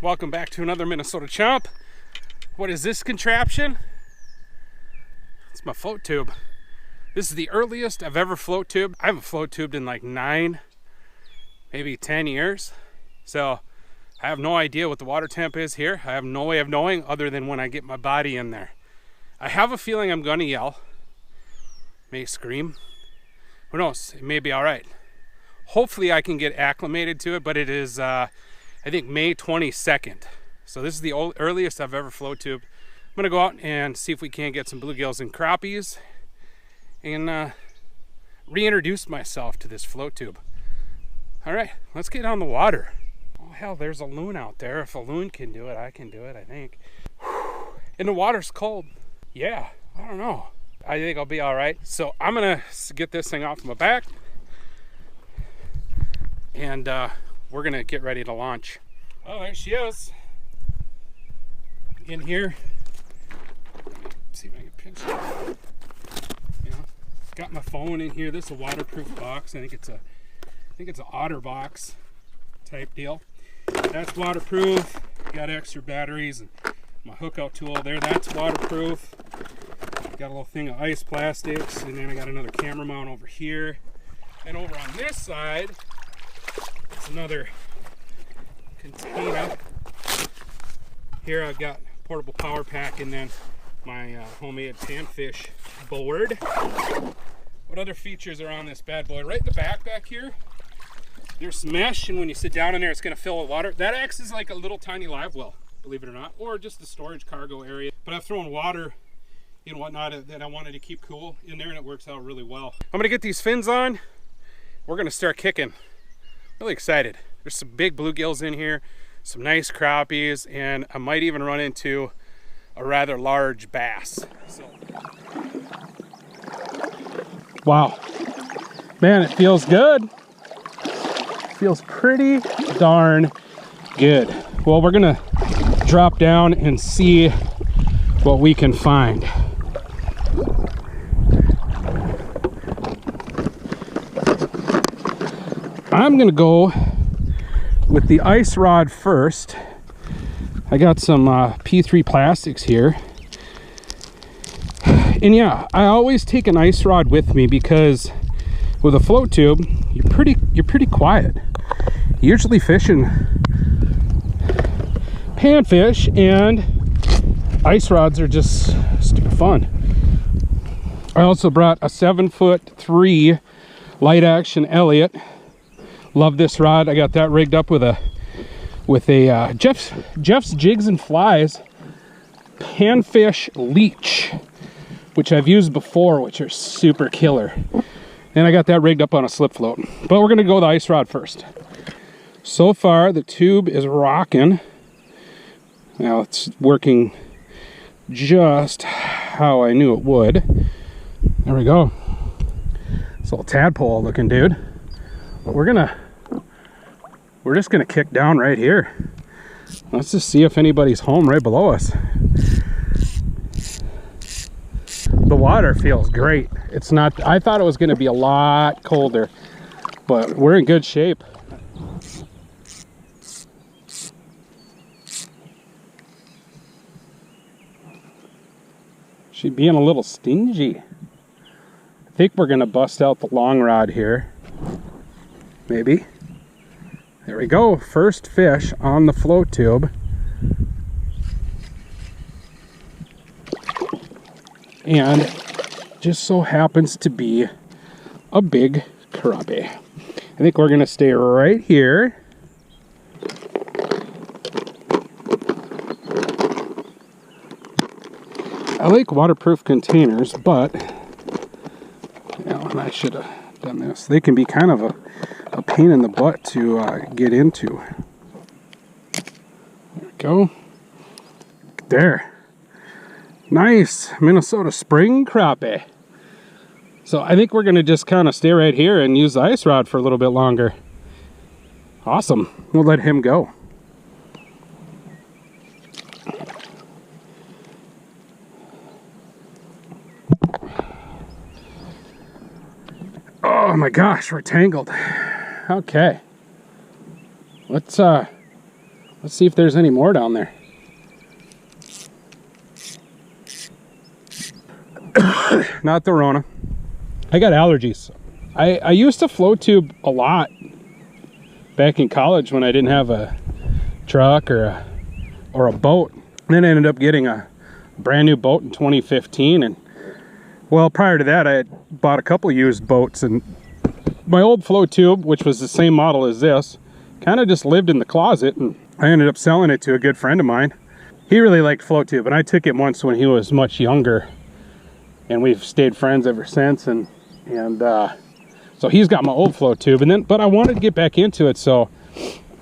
Welcome back to another Minnesota Chomp. What is this contraption? It's my float tube. This is the earliest I've ever float tubed. I haven't float tubed in like 9, maybe 10 years. So I have no idea what the water temp is here. I have no way of knowing other than when I get my body in there. I have a feeling I'm gonna yell, may scream. Who knows, it may be all right. Hopefully I can get acclimated to it, but it is, I think May 22nd. So this is the earliest I've ever float tubed. I'm gonna go out and see if we can get some bluegills and crappies and reintroduce myself to this float tube. All right, let's get on the water. Oh hell, there's a loon out there. If a loon can do it, I can do it, I think. Whew. And the water's cold. Yeah, I don't know. I think I'll be all right. So I'm gonna get this thing off my back and we're gonna get ready to launch. Oh, there she is. In here. See if I can pinch it. You know, got my phone in here. This is a waterproof box. I think it's an Otter box type deal. That's waterproof. Got extra batteries and my hookout tool there. That's waterproof. Got a little thing of ice plastics, and then I got another camera mount over here. And over on this side, it's another container. Here I've got portable power pack and then my homemade panfish board. What other features are on this bad boy? Right in the back here, there's mesh, and when you sit down in there, it's gonna fill with water. That acts as like a little tiny live well, believe it or not, or just a storage cargo area. But I've thrown water and whatnot that I wanted to keep cool in there, and it works out really well. I'm gonna get these fins on. We're gonna start kicking. Really excited. There's some big bluegills in here, some nice crappies, and I might even run into a rather large bass. So. Wow, man, it feels good. It feels pretty darn good. Well, we're gonna drop down and see what we can find. I'm gonna go with the ice rod first. I got some P3 plastics here. And yeah, I always take an ice rod with me because with a float tube, you're pretty quiet. You're usually fishing panfish, and ice rods are just stupid fun. I also brought a 7'3" light action Elliott. Love this rod. I got that rigged up with a Jeff's Jigs and Flies panfish leech, which I've used before, which are super killer. And I got that rigged up on a slip float. But we're gonna go with the ice rod first. So far, the tube is rocking. Now it's working just how I knew it would. There we go. It's a little tadpole looking dude. But we're just gonna kick down right here. Let's just see if anybody's home right below us. The water feels great. It's not, I thought it was gonna be a lot colder, but we're in good shape. She's being a little stingy. I think we're gonna bust out the long rod here. Maybe. There we go. First fish on the float tube. And just so happens to be a big crappie. I think we're gonna stay right here. I like waterproof containers, but you know, and I should have done this. They can be kind of a pain in the butt to get into. There we go. There. Nice Minnesota spring crappie. So I think we're gonna just kind of stay right here and use the ice rod for a little bit longer. Awesome. We'll let him go. Oh my gosh, we're tangled. Okay. Let's Let's see if there's any more down there. Not the Rona. I got allergies. I used to float tube a lot back in college when I didn't have a truck or a boat. And then I ended up getting a brand new boat in 2015, and well, prior to that I had bought a couple used boats, and my old float tube, which was the same model as this, kind of just lived in the closet, and I ended up selling it to a good friend of mine. He really liked float tube, and I took it once when he was much younger, and we've stayed friends ever since. And so he's got my old float tube, but I wanted to get back into it, so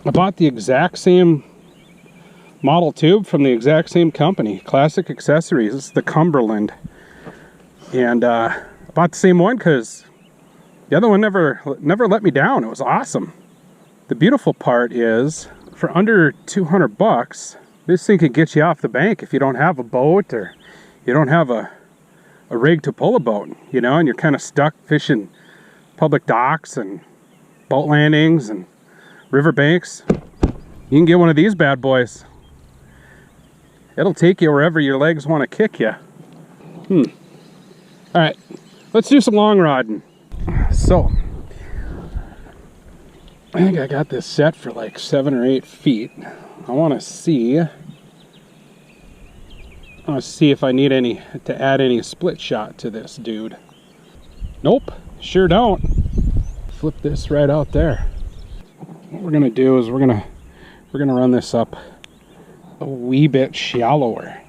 I bought the exact same model tube from the exact same company, Classic Accessories. It's the Cumberland, and I bought the same one because the other one never let me down. It was awesome. The beautiful part is, for under 200 bucks, this thing can get you off the bank if you don't have a boat or you don't have a rig to pull a boat, you know, and you're kind of stuck fishing public docks and boat landings and river banks. You can get one of these bad boys. It'll take you wherever your legs want to kick you. All right, let's do some long rodding. So, I think I got this set for like 7 or 8 feet. I want to see if I need to add any split shot to this dude. Nope, sure don't. Flip this right out there. What we're gonna do is we're gonna run this up a wee bit shallower.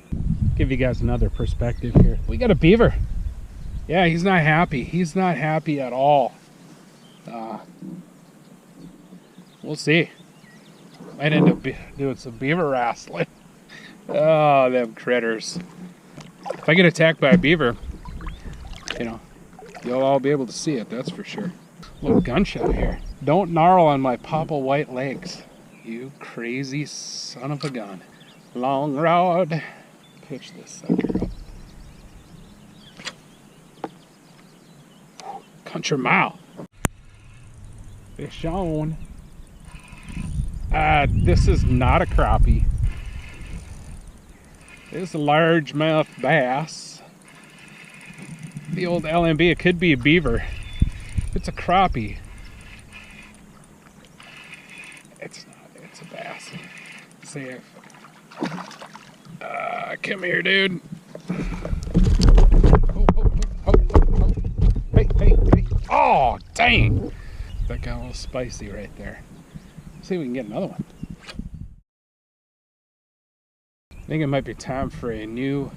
Give you guys another perspective here. We got a beaver. Yeah, he's not happy. He's not happy at all. We'll see. Might end up doing some beaver wrestling. Oh, them critters. If I get attacked by a beaver, you know, you'll all be able to see it, that's for sure. Little gunshot here. Don't gnarl on my popple white legs, you crazy son of a gun. Long rod. Pitch this sucker up. Country mile. Fish on. This is not a crappie. It's a largemouth bass. The old LMB, it could be a beaver. It's a crappie. It's not, it's a bass. Let's see if... come here, dude. Hey. Oh, dang. That got a little spicy right there. Let's see if we can get another one. I think it might be time for a new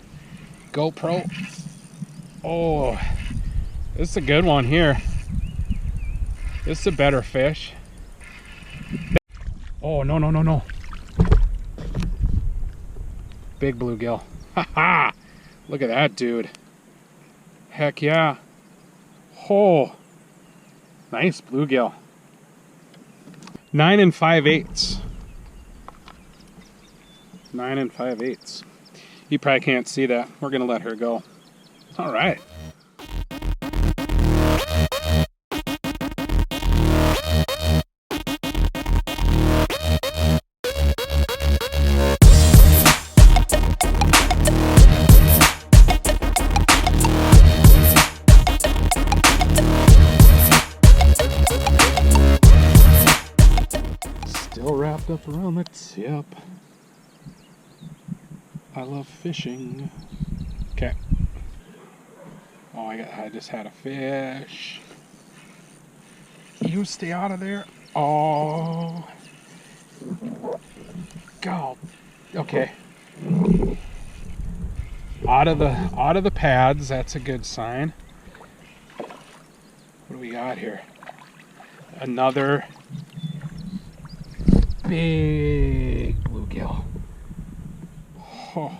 GoPro. Oh, this is a good one here. This is a better fish. Oh, no. Big bluegill. Ha! Look at that, dude. Heck yeah. Oh, nice bluegill. 9 5/8. 9 5/8. You probably can't see that. We're gonna let her go. All right. Still wrapped up around the tip. I love fishing. Okay. Oh, I just had a fish. You stay out of there. Oh. God. Okay. Out of the pads. That's a good sign. What do we got here? Another big bluegill. Oh.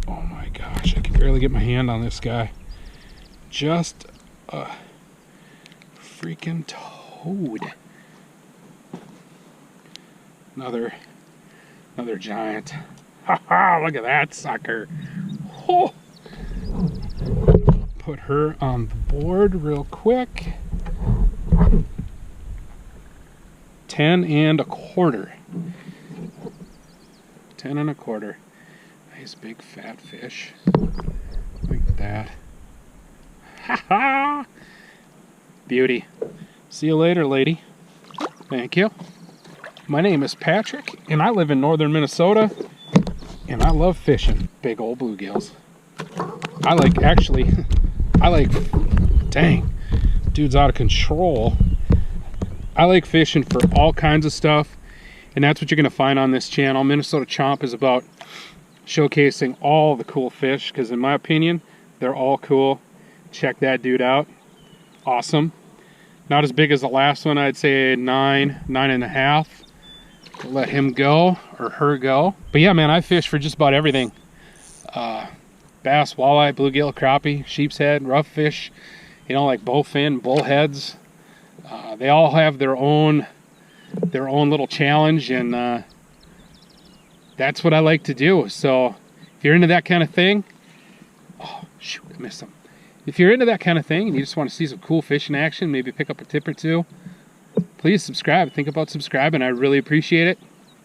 Oh my gosh, I can barely get my hand on this guy. Just a freaking toad. Another giant. Ha ha, look at that sucker. Oh. Put her on the board real quick. 10 and a quarter. 10 and a quarter. Nice big fat fish. Look at that. Ha ha! Beauty. See you later, lady. Thank you. My name is Patrick, and I live in northern Minnesota, and I love fishing big old bluegills. Dang, dude's out of control. I like fishing for all kinds of stuff, and that's what you're gonna find on this channel. Minnesota Chomp is about showcasing all the cool fish, because in my opinion, they're all cool. Check that dude out. Awesome. Not as big as the last one. I'd say 9.5. Let him go, or her go. But yeah, man, I fish for just about everything. Bass, walleye, bluegill, crappie, sheep's head, rough fish, you know, like bowfin, bullheads. They all have their own little challenge, and that's what I like to do. So if you're into that kind of thing, oh shoot, I missed some. If you're into that kind of thing and you just want to see some cool fish in action, maybe pick up a tip or two, please subscribe. Think about subscribing. I really appreciate it.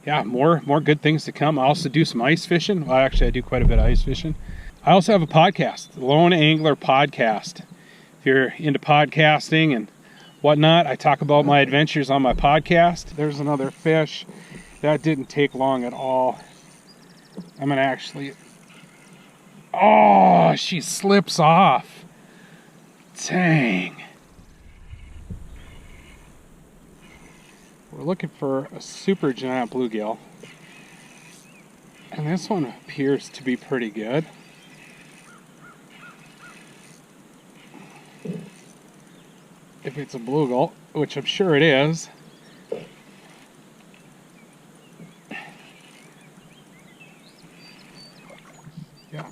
Yeah, more good things to come. I also do some ice fishing. Well, actually, I do quite a bit of ice fishing. I also have a podcast, the Lone Angler Podcast. If you're into podcasting and whatnot, I talk about my adventures on my podcast. There's another fish. That didn't take long at all. I'm gonna actually... Oh, she slips off. Dang. We're looking for a super giant bluegill. And this one appears to be pretty good. If it's a bluegill, which I'm sure it is. Yeah.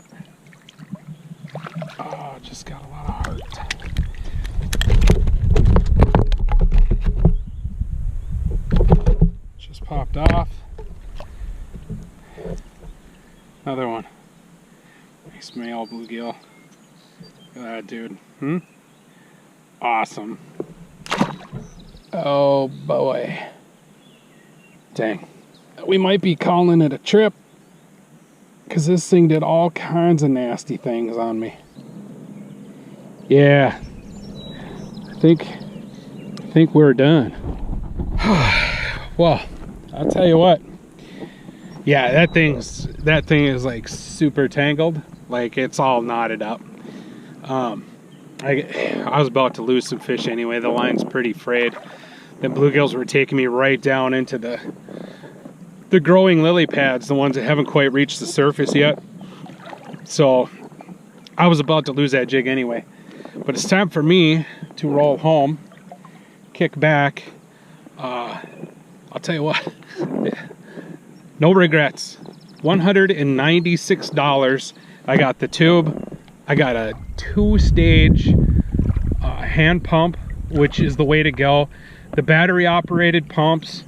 Oh, just got a lot of heart. Just popped off. Another one. Nice male bluegill. Look at that dude. Awesome. Oh boy. Dang. We might be calling it a trip, because this thing did all kinds of nasty things on me. Yeah. I think we're done. Well, I'll tell you what. Yeah, that thing is like super tangled. Like, it's all knotted up. I was about to lose some fish anyway. The line's pretty frayed. The bluegills were taking me right down into the growing lily pads, the ones that haven't quite reached the surface yet. So I was about to lose that jig anyway. But it's time for me to roll home, kick back. I'll tell you what, no regrets. $196. I got the tube. I got a 2-stage hand pump, which is the way to go. The battery operated pumps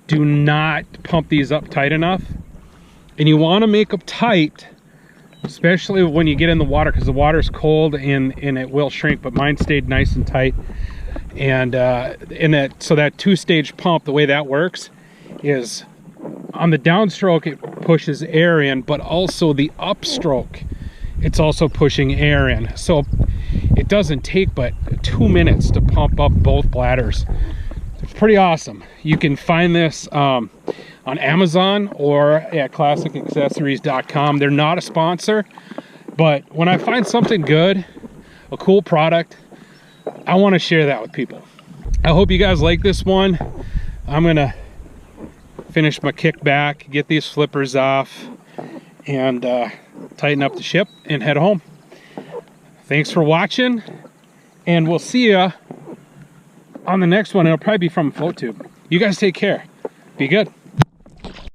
do not pump these up tight enough, and you want to make them tight, especially when you get in the water, because the water is cold and it will shrink. But mine stayed nice and tight. And so that 2-stage pump, the way that works is on the downstroke it pushes air in, but also the upstroke it's also pushing air in. So it doesn't take but 2 minutes to pump up both bladders. It's pretty awesome. You can find this on Amazon or at classicaccessories.com. They're not a sponsor, but when I find something good, a cool product, I want to share that with people. I hope you guys like this one. I'm gonna finish my kickback, get these flippers off, and tighten up the ship and head home. Thanks for watching, and we'll see ya on the next one. It'll probably be from a float tube. You guys take care. Be good.